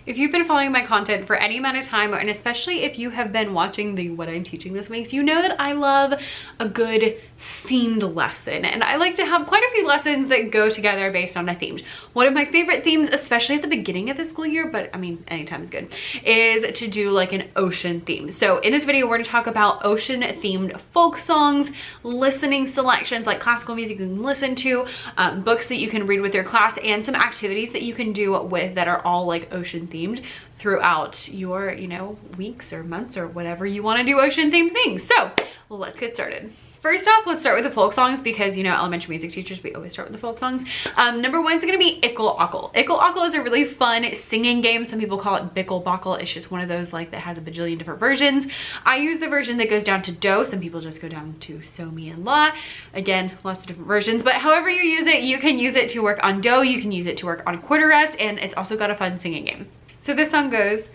If you've been following my content for any amount of time, and especially if you have been watching the What I'm Teaching This Weeks, you know that I love a good themed lesson. And I like to have quite a few lessons that go together based on a theme. One of my favorite themes, especially at the beginning of the school year, but I mean, anytime is good, is to do like an ocean theme. So in this video, we're gonna talk about ocean themed folk songs, listening selections, like classical music you can listen to, books that you can read with your class, and some activities that you can do with that are all like ocean themed throughout your, you know, weeks or months or whatever you want to do ocean themed things. So let's get started. First off, let's start with the folk songs because, you know, elementary music teachers, we always start with the folk songs. Number one's gonna be Ickle Ockle. Ickle Ockle is a really fun singing game. Some people call it Bickle Bockle. It's just one of those like that has a bajillion different versions. I use the version that goes down to do. Some people just go down to so, mi, and la. Again, lots of different versions, but however you use it, you can use it to work on do, you can use it to work on quarter rest, and it's also got a fun singing game. So this song goes,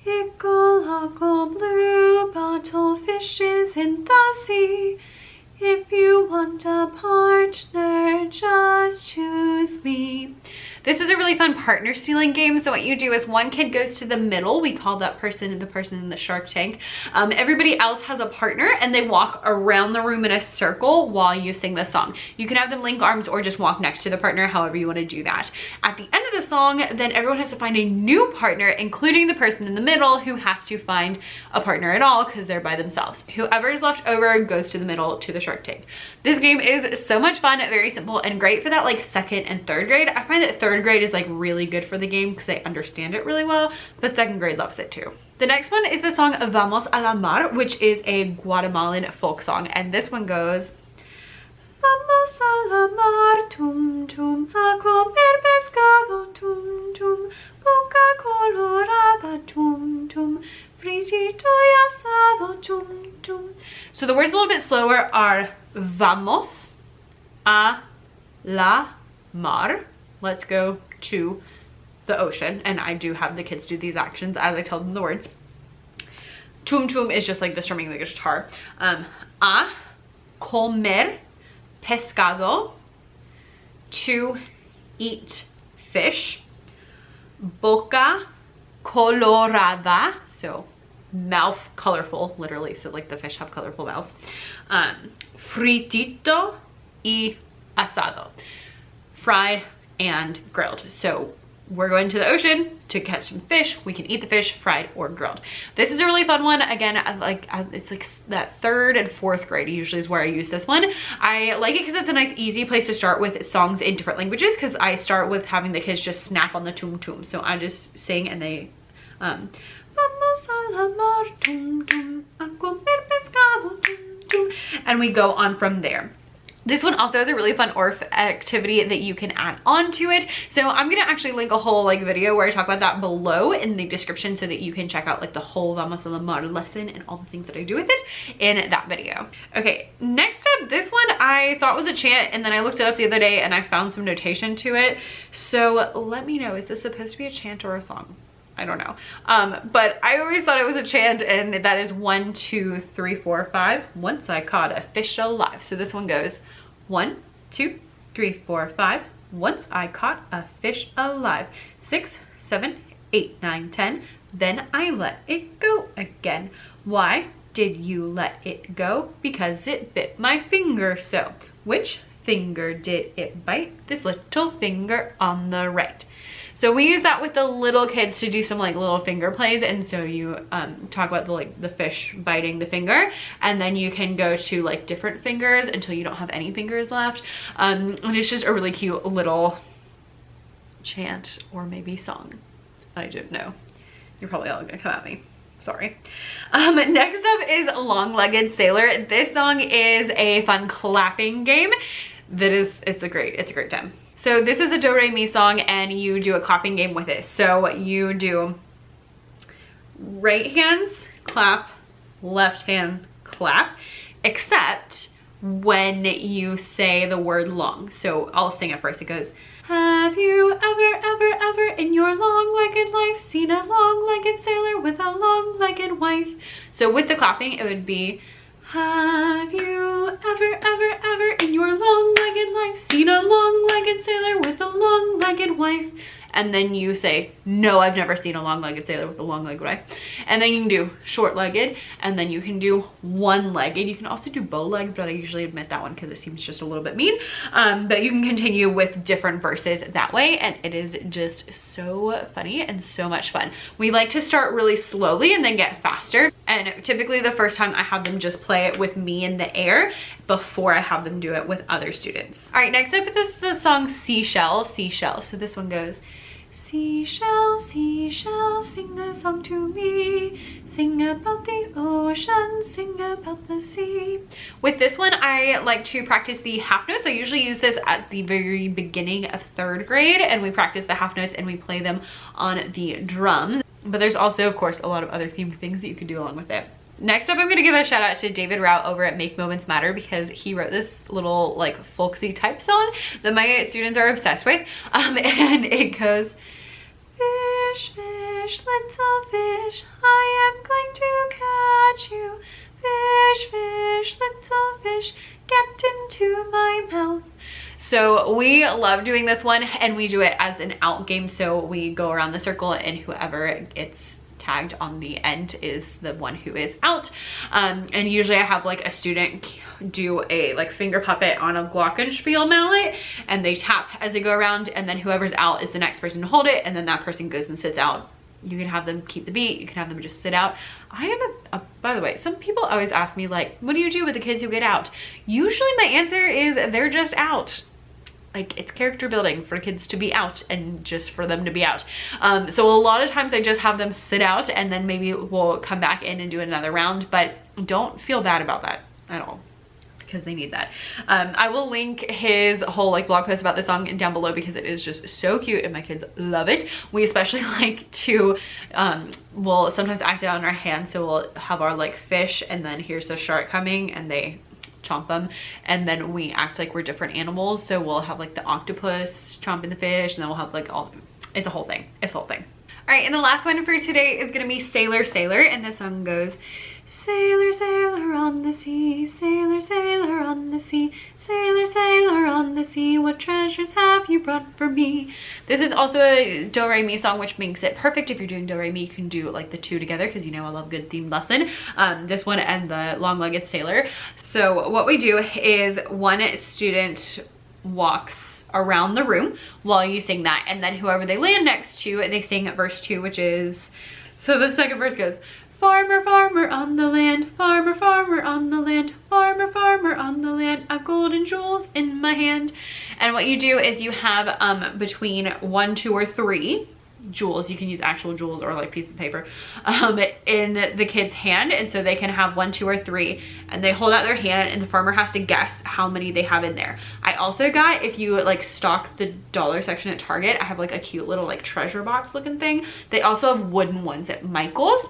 Ickle Ockle, blue bottle fishes in the sea. If you want a partner, just choose me. This is a really fun partner stealing game. So what you do is one kid goes to the middle. We call that person the person in the shark tank. Everybody else has a partner and they walk around the room in a circle while you sing the song. You can have them link arms or just walk next to the partner, however you want to do that. At the end of the song, then everyone has to find a new partner, including the person in the middle who has to find a partner at all because they're by themselves. Whoever is left over goes to the middle to the shark tank. This game is so much fun, very simple, and great for that like second and third grade. I find that third grade is like really good for the game because they understand it really well, but second grade loves it too. The next one is the song Vamos a la Mar, which is a Guatemalan folk song, and this one goes, Vamos a la mar, tum tum, a comer pescado, tum tum, boca colorada, tum tum, fritito y asado, tum tum. So the words a little bit slower are Vamos a la mar. Let's go to the ocean, and I do have the kids do these actions as I tell them the words. Tum tum is just like the strumming the guitar. A comer pescado, to eat fish. Boca colorada, so mouth colorful, literally, so like the fish have colorful mouths. Fritito y asado, fried and grilled. So we're going to the ocean to catch some fish. We can eat the fish fried or grilled. This is a really fun one. Again, it's like that third and fourth grade usually is where I use this one. I like it because it's a nice easy place to start with songs in different languages, because I start with having the kids just snap on the tum tum. So I just sing and they Vamos a la mar, tum tum, a comer pescado, tum tum, and we go on from there. This one also has a really fun ORF activity that you can add on to it. So I'm gonna actually link a whole like video where I talk about that below in the description so that you can check out like the whole Vamos a la Mar lesson and all the things that I do with it in that video. Okay, next up, this one I thought was a chant, and then I looked it up the other day and I found some notation to it. So let me know, is this supposed to be a chant or a song? I don't know. But I always thought it was a chant, and that is 1, 2, 3, 4, 5. Once I caught a fish alive. So this one goes 1, 2, 3, 4, 5. Once I caught a fish alive. 6, 7, 8, 9, 10. Then I let it go again. Why did you let it go? Because it bit my finger so. Which finger did it bite? This little finger on the right. So we use that with the little kids to do some like little finger plays, and so you talk about the fish biting the finger, and then you can go to like different fingers until you don't have any fingers left, and it's just a really cute little chant or maybe song. I don't know. You're probably all gonna come at me. Sorry. Next up is Long-Legged Sailor. This song is a fun clapping game that it's a great time. So this is a do re mi song, and you do a clapping game with it. So you do right hands clap, left hand clap, except when you say the word long. So I'll sing it first. It goes, have you ever in your long-legged life seen a long-legged sailor with a long-legged wife? So with the clapping, it would be, have you ever in your long-legged life seen a long-legged sailor with a long-legged wife? and then you say, no, I've never seen a long-legged sailor with a long leg, would I? And then you can do short-legged, and then you can do one-legged. You can also do bow-legged, but I usually omit that one because it seems just a little bit mean. But you can continue with different verses that way, and it is just so funny and so much fun. We like to start really slowly and then get faster. And typically the first time I have them just play it with me in the air before I have them do it with other students. All right, next up is the song Seashell, Seashell. So this one goes, seashell, seashell, sing a song to me. Sing about the ocean, sing about the sea. With this one, I like to practice the half notes. I usually use this at the very beginning of 3rd grade, and we practice the half notes and we play them on the drums. But there's also, of course, a lot of other themed things that you can do along with it. Next up, I'm gonna give a shout out to David Rout over at Make Moments Matter, because he wrote this little like folksy type song that my students are obsessed with. And it goes, fish, fish, little fish, I am going to catch you. Fish, fish, little fish, get into my mouth. So we love doing this one, and we do it as an out game. So we go around the circle, and whoever gets tagged on the end is the one who is out. And usually I have like a student do a like finger puppet on a glockenspiel mallet, and they tap as they go around, and then whoever's out is the next person to hold it, and then that person goes and sits out. You can have them keep the beat, you can have them just sit out. I am by the way, some people always ask me like, what do you do with the kids who get out? Usually my answer is they're just out. Like, it's character building for kids to be out and just for them to be out. So a lot of times I just have them sit out, and then maybe we'll come back in and do another round, but don't feel bad about that at all, because they need that. I will link his whole like blog post about this song down below, because it is just so cute and my kids love it. We especially like to, we'll sometimes act it out in our hands. So we'll have our like fish, and then here's the shark coming, and they chomp them, and then we act like we're different animals. So we'll have like the octopus chomping the fish, and then we'll have like all, it's a whole thing. It's a whole thing. All right, and the last one for today is gonna be Sailor, Sailor, and the song goes, sailor, sailor on the sea, sailor, sailor on the sea, sailor, sailor on the sea, what treasures have you brought for me? This is also a do re mi song, which makes it perfect if you're doing do re mi. You can do like the two together, because you know I love good themed lesson. This one and the long-legged sailor. So what we do is one student walks around the room while you sing that, and then whoever they land next to, they sing verse 2, which is, so the second verse goes, farmer, farmer on the land, farmer, farmer on the land, farmer, farmer on the land, I've golden jewels in my hand. And what you do is you have between 1, 2, or 3 jewels, you can use actual jewels or like pieces of paper, in the kid's hand, and so they can have 1, 2, or 3, and they hold out their hand, and the farmer has to guess how many they have in there. I also got, if you like stock the dollar section at Target, I have like a cute little like treasure box looking thing. They also have wooden ones at Michael's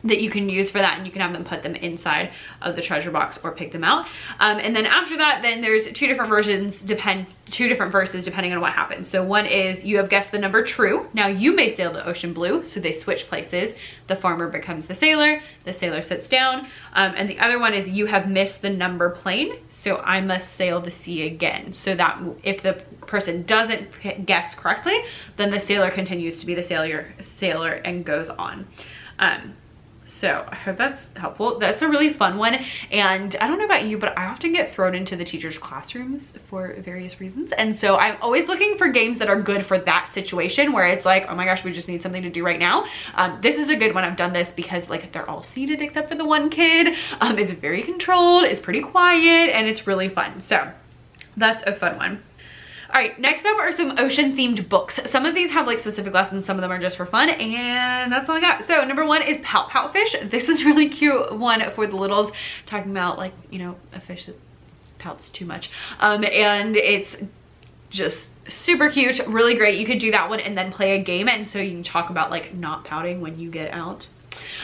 that you can use for that, and you can have them put them inside of the treasure box or pick them out. And then after that, then there's 2 different versions, 2 different verses depending on what happens. So one is you have guessed the number true. Now you may sail the ocean blue, so they switch places. The farmer becomes the sailor sits down. And the other one is you have missed the number plain, so I must sail the sea again. So that if the person doesn't guess correctly, then the sailor continues to be the sailor and goes on. So I hope that's helpful. That's a really fun one. And I don't know about you, but I often get thrown into the teachers' classrooms for various reasons. And so I'm always looking for games that are good for that situation where it's like, oh my gosh, we just need something to do right now. This is a good one. I've done this because like they're all seated except for the one kid. It's very controlled, it's pretty quiet, and it's really fun. So that's a fun one. All right, next up are some ocean themed books. Some of these have like specific lessons, some of them are just for fun, and that's all I got. So number 1 is Pout Pout Fish. This is a really cute one for the littles, talking about like, you know, a fish that pouts too much. And it's just super cute, really great. You could do that one and then play a game, and so you can talk about like not pouting when you get out.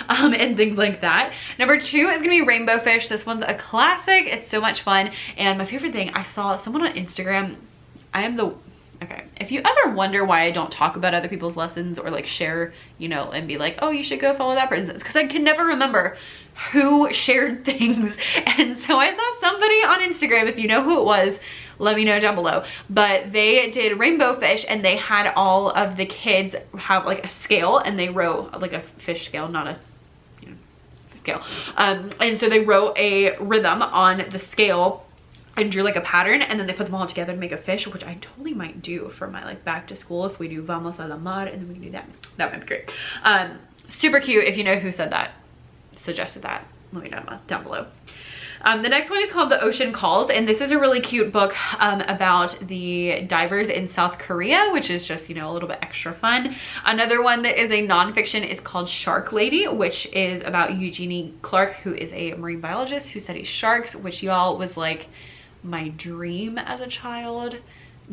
And things like that. Number 2 is gonna be Rainbow Fish. This one's a classic. It's so much fun. And my favorite thing, I saw someone on Instagram, okay, if you ever wonder why I don't talk about other people's lessons or like share, you know, and be like, oh, you should go follow that person, it's because I can never remember who shared things. And so I saw somebody on Instagram, if you know who it was let me know down below. But they did rainbow fish, and they had all of the kids have like a scale, and they wrote like a fish scale, not a scale. And so they wrote a rhythm on the scale and drew like a pattern, and then they put them all together to make a fish, which I totally might do for my like back to school if we do vamos a la mar, and then we can do that. That might be great. Super cute. If you know who said that, suggested that, let me know down below. The next one is called The Ocean Calls, and this is a really cute book about the divers in South Korea, which is just, you know, a little bit extra fun. Another one that is a nonfiction is called Shark Lady, which is about Eugenie Clark, who is a marine biologist who studies sharks, which y'all was like my dream as a child.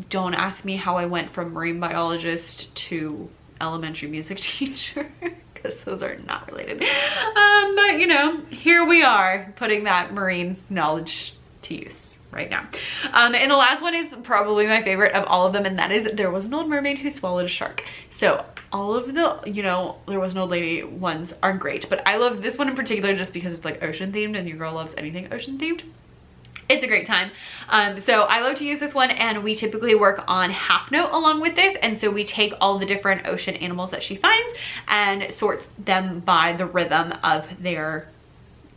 Don't ask me how I went from marine biologist to elementary music teacher, because those are not related. But you know, here we are putting that marine knowledge to use right now. And the last one is probably my favorite of all of them, and that is There Was an Old Mermaid Who Swallowed a Shark. So all of the, you know, There Was an Old Lady ones are great, but I love this one in particular just because it's like ocean themed, and your girl loves anything ocean themed. It's a great time. So I love to use this one, and we typically work on half note along with this. And so we take all the different ocean animals that she finds and sorts them by the rhythm of their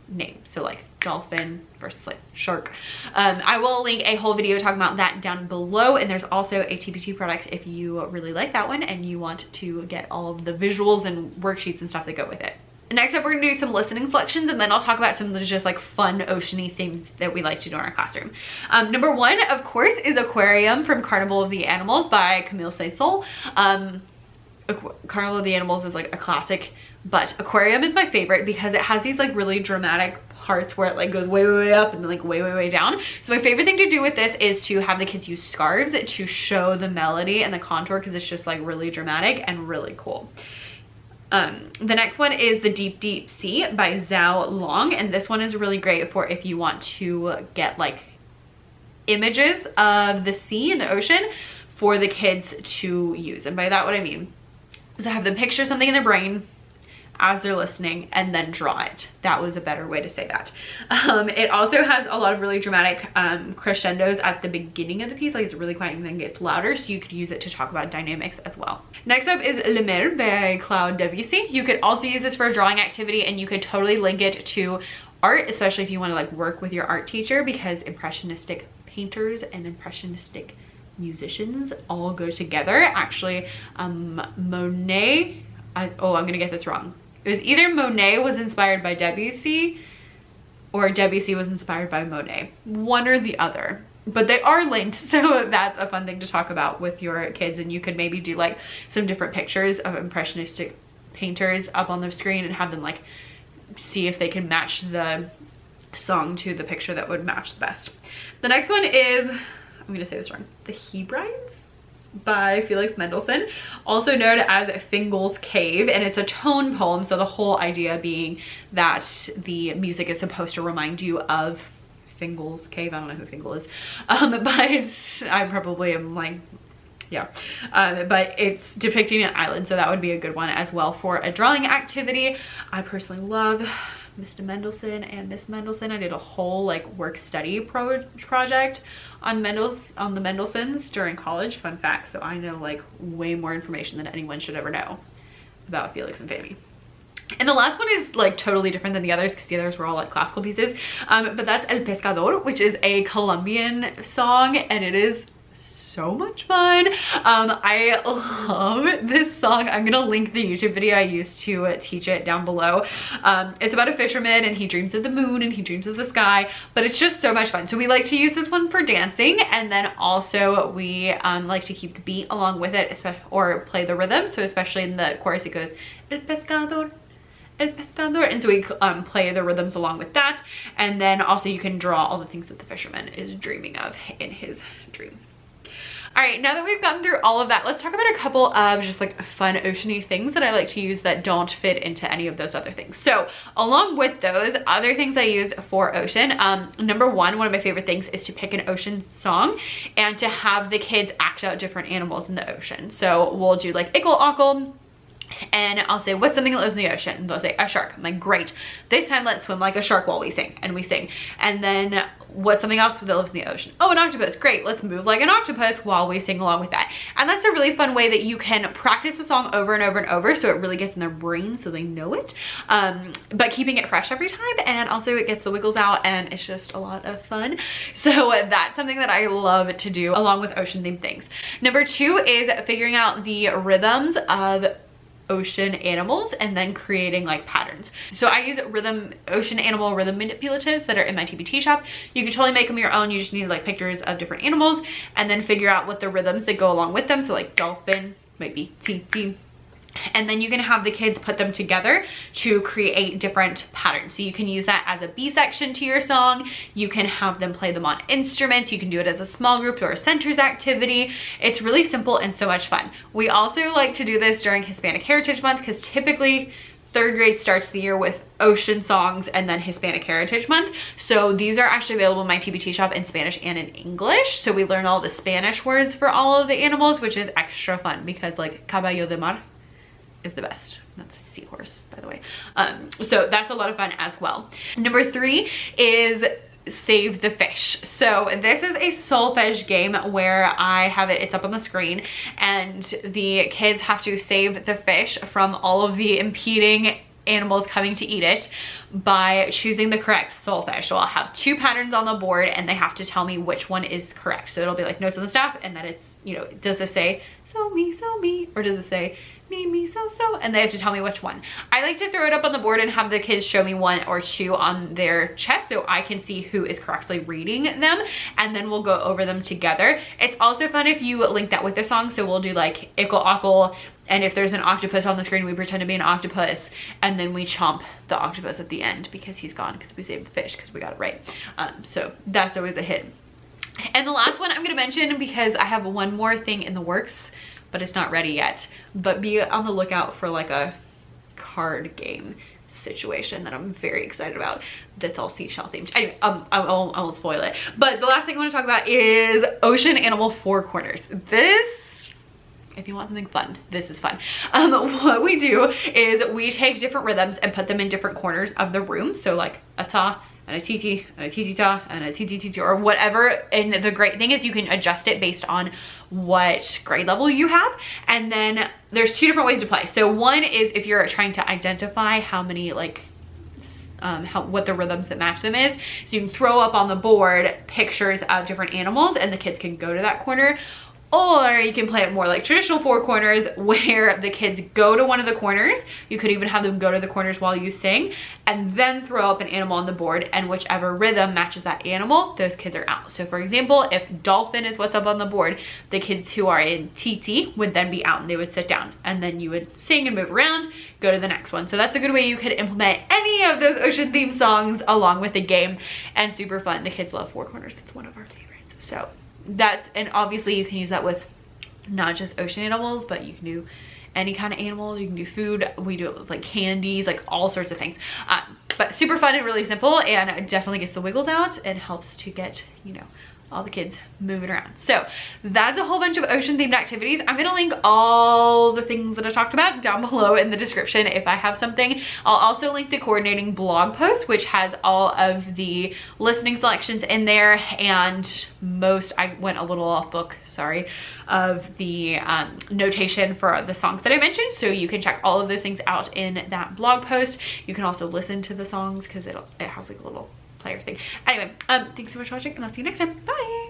name. So like dolphin versus like shark. I will link a whole video talking about that down below, and there's also a TPT product if you really like that one and you want to get all of the visuals and worksheets and stuff that go with it. Next up, we're gonna do some listening selections, and then I'll talk about some of the just like fun ocean-y things that we like to do in our classroom. Number one, of course, is Aquarium from Carnival of the Animals by Camille Saint-Saul. Carnival of the Animals is like a classic, but Aquarium is my favorite because it has these like really dramatic parts where it like goes way, way, way up and then like way, way, way down. So my favorite thing to do with this is to have the kids use scarves to show the melody and the contour, because it's just like really dramatic and really cool. The next one is The Deep Deep Sea by Zhao Long, and this one is really great for if you want to get like images of the sea and the ocean for the kids to use. And by that what I mean is have them picture something in their brain as they're listening and then draw it. That was a better way to say that. It also has a lot of really dramatic crescendos at the beginning of the piece, like it's really quiet and then gets louder, so you could use it to talk about dynamics as well. Next up is Le Mer by Claude Debussy. You could also use this for a drawing activity, and you could totally link it to art, especially if you want to like work with your art teacher, because impressionistic painters and impressionistic musicians all go together. Actually, Monet, I'm gonna get this wrong. It was either Monet was inspired by Debussy or Debussy was inspired by Monet. One or the other. But they are linked, so that's a fun thing to talk about with your kids, and you could maybe do like some different pictures of impressionistic painters up on the screen and have them like see if they can match the song to the picture that would match the best. The next one is, I'm gonna say this wrong, The Hebrides by Felix Mendelssohn, also known as Fingal's Cave, and it's a tone poem, so the whole idea being that the music is supposed to remind you of Fingal's Cave. I don't know who Fingal is, but I probably am like, yeah, but it's depicting an island, so that would be a good one as well for a drawing activity. I personally love Mr. Mendelssohn and Miss Mendelssohn. I did a whole like work study project on the Mendelssohns during college. Fun fact, so I know like way more information than anyone should ever know about Felix and Fanny. And the last one is like totally different than the others, because the others were all like classical pieces, but that's El Pescador, which is a Colombian song, and it is so much fun. I love this song. I'm gonna link the YouTube video I used to teach it down below. It's about a fisherman, and he dreams of the moon and he dreams of the sky, but it's just so much fun. So we like to use this one for dancing, and then also we like to keep the beat along with it, or play the rhythm. So especially in the chorus it goes El Pescador, El Pescador, and so we play the rhythms along with that. And then also you can draw all the things that the fisherman is dreaming of in his dreams. All right, now that we've gotten through all of that, let's talk about a couple of just like fun oceany things that I like to use that don't fit into any of those other things. So along with those other things I use for ocean, number one of my favorite things is to pick an ocean song and to have the kids act out different animals in the ocean. So we'll do like Ickle Ockle, and I'll say, what's something that lives in the ocean? And they'll say, a shark. I'm like, great. This time let's swim like a shark while we sing. And we sing. And then what's something else that lives in the ocean? Oh, an octopus. Great, let's move like an octopus while we sing along with that. And that's a really fun way that you can practice the song over and over and over, so it really gets in their brain so they know it, but keeping it fresh every time, and also it gets the wiggles out, and it's just a lot of fun. So that's something that I love to do along with ocean themed things. Number 2 is figuring out the rhythms of ocean animals and then creating like patterns. So I use ocean animal rhythm manipulatives that are in my TBT shop. You can totally make them your own. You just need like pictures of different animals and then figure out what the rhythms that go along with them. So like dolphin might be T, and then you can have the kids put them together to create different patterns. So you can use that as a B section to your song. You can have them play them on instruments. You can do it as a small group or a centers activity. It's really simple and so much fun. We also like to do this during Hispanic Heritage Month because typically 3rd grade starts the year with ocean songs and then Hispanic Heritage Month. So these are actually available in my TBT shop in Spanish and in English. So we learn all the Spanish words for all of the animals, which is extra fun because like caballo de mar is the best. That's a seahorse, by the way. So that's a lot of fun as well. Number 3 is Save the Fish. So this is a solfege game where I have it's up on the screen, and the kids have to save the fish from all of the impeding animals coming to eat it by choosing the correct solfege. So I'll have 2 patterns on the board and they have to tell me which one is correct. So it'll be like notes on the staff, and then it's, you know, does it say so me, or does it say me, so, and they have to tell me which one. I like to throw it up on the board and have the kids show me 1 or 2 on their chest so I can see who is correctly reading them, and then we'll go over them together. It's also fun if you link that with the song, so we'll do like Ickle Ockle, and if there's an octopus on the screen, we pretend to be an octopus, and then we chomp the octopus at the end because he's gone, because we saved the fish because we got it right. So that's always a hit. And the last one I'm gonna mention, because I have one more thing in the works, but it's not ready yet, but be on the lookout for like a card game situation that I'm very excited about that's all seashell themed. Anyway, I won't spoil it, but the last thing I want to talk about is ocean animal 4 corners. This, if you want something fun, this is fun. What we do is we take different rhythms and put them in different corners of the room. So like a ta and a titi and a titi-ta and a titi-titi, or whatever. And the great thing is you can adjust it based on what grade level you have. And then there's 2 different ways to play. So one is if you're trying to identify how many like what the rhythms that match them is. So you can throw up on the board pictures of different animals and the kids can go to that corner. Or you can play it more like traditional 4 corners where the kids go to one of the corners. You could even have them go to the corners while you sing and then throw up an animal on the board, and whichever rhythm matches that animal, those kids are out. So for example, if dolphin is what's up on the board, the kids who are in TT would then be out and they would sit down, and then you would sing and move around, go to the next one. So that's a good way you could implement any of those ocean themed songs along with the game, and super fun. The kids love 4 corners. It's one of our favorites. So that's, and obviously you can use that with not just ocean animals, but you can do any kind of animals. You can do food. We do it with like candies, like all sorts of things. But super fun and really simple, and it definitely gets the wiggles out and helps to get, you know, all the kids moving around. So that's a whole bunch of ocean themed activities. I'm gonna link all the things that I talked about down below in the description if I have something. I'll also link the coordinating blog post, which has all of the listening selections in there, and I went a little off book, sorry, of the notation for the songs that I mentioned. So you can check all of those things out in that blog post. You can also listen to the songs because it has like a little player thing. Anyway, thanks so much for watching, and I'll see you next time. Bye.